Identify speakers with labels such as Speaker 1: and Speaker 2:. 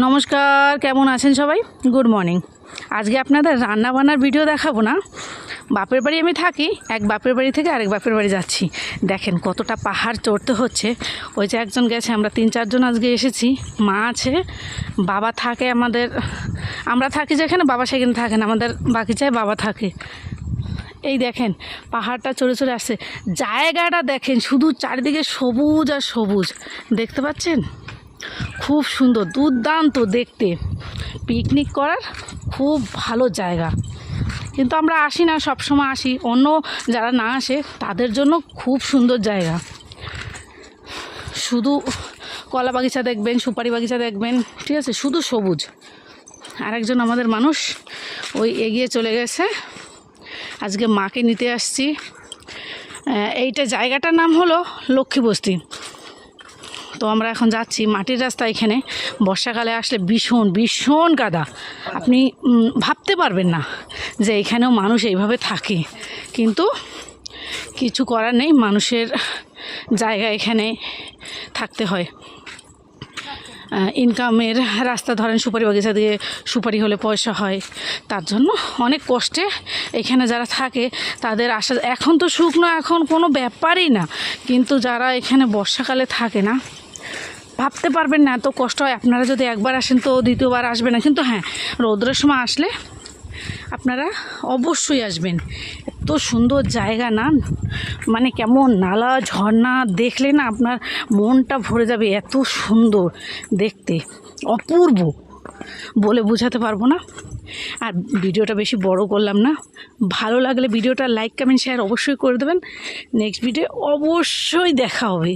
Speaker 1: নমস্কার, কেমন আছেন সবাই? Good morning. আজকে আপনাদের রান্না বান্নার ভিডিও দেখাবো না। বাপের বাড়ি আমি থাকি, এক বাপের বাড়ি থেকে আরেক বাপের বাড়ি যাচ্ছি। দেখেন কতটা পাহাড় চড়তে হচ্ছে। ওই যে একজন গেছে, আমরা 3-4 জন আজকে এসেছি। মা আছে, বাবা থাকে আমাদের, আমরা থাকি যেখানে, বাবা সেখানে থাকেন, আমাদের বাকি চাই বাবা থাকে। এই দেখেন পাহাড়টা চড়ে চড়ে আসছে। জায়গাটা দেখেন, শুধু চারিদিকে সবুজ আর সবুজ, দেখতে পাচ্ছেন? খুব সুন্দর, দুর্দান্ত দেখতে, পিকনিক করার খুব ভালো জায়গা। কিন্তু আমরা আসি না, সব সময় আসি, অন্য যারা না আসে তাদের জন্য খুব সুন্দর জায়গা। শুধু কলা বাগিচা দেখবেন, সুপারি বাগিচা দেখবেন, ঠিক আছে, শুধু সবুজ। আরেকজন আমাদের মানুষ ওই এগিয়ে চলে গেছে, আজকে মাকে নিতে আসছি। এইটা জায়গাটার নাম হলো লক্ষ্মীবস্তি। তো আমরা এখন যাচ্ছি, মাটির রাস্তা। এখানে বর্ষাকালে আসলে ভীষণ ভীষণ কাদা, আপনি ভাবতে পারবেন না যে এখানেও মানুষ এইভাবে থাকে। কিন্তু কিছু করার নেই, মানুষের জায়গা এখানে থাকতে হয়। ইনকামের রাস্তা ধরেন, সুপারি বাগিচা দিয়ে সুপারি হলে পয়সা হয়, তার জন্য অনেক কষ্টে এখানে যারা থাকে তাদের আসা। এখন তো শুকনো, এখন কোনো ব্যাপারই না, কিন্তু যারা এখানে বর্ষাকালে থাকে না, ভাবতে পারবেন না এত কষ্ট হয়। আপনারা যদি একবার আসেন তো দ্বিতীয়বার আসবে না। কিন্তু হ্যাঁ, রৌদ্রের সময় আসলে আপনারা অবশ্যই আসবেন। এত সুন্দর জায়গা না, মানে কেমন নালা ঝর্ণা দেখলে না আপনার মনটা ভরে যাবে। এত সুন্দর দেখতে, অপূর্ব, বলে বোঝাতে পারবো না। আর ভিডিওটা বেশি বড় করলাম না। ভালো লাগলে ভিডিওটা লাইক কমেন্ট শেয়ার অবশ্যই করে দেবেন। নেক্সট ভিডিও অবশ্যই দেখা হবে।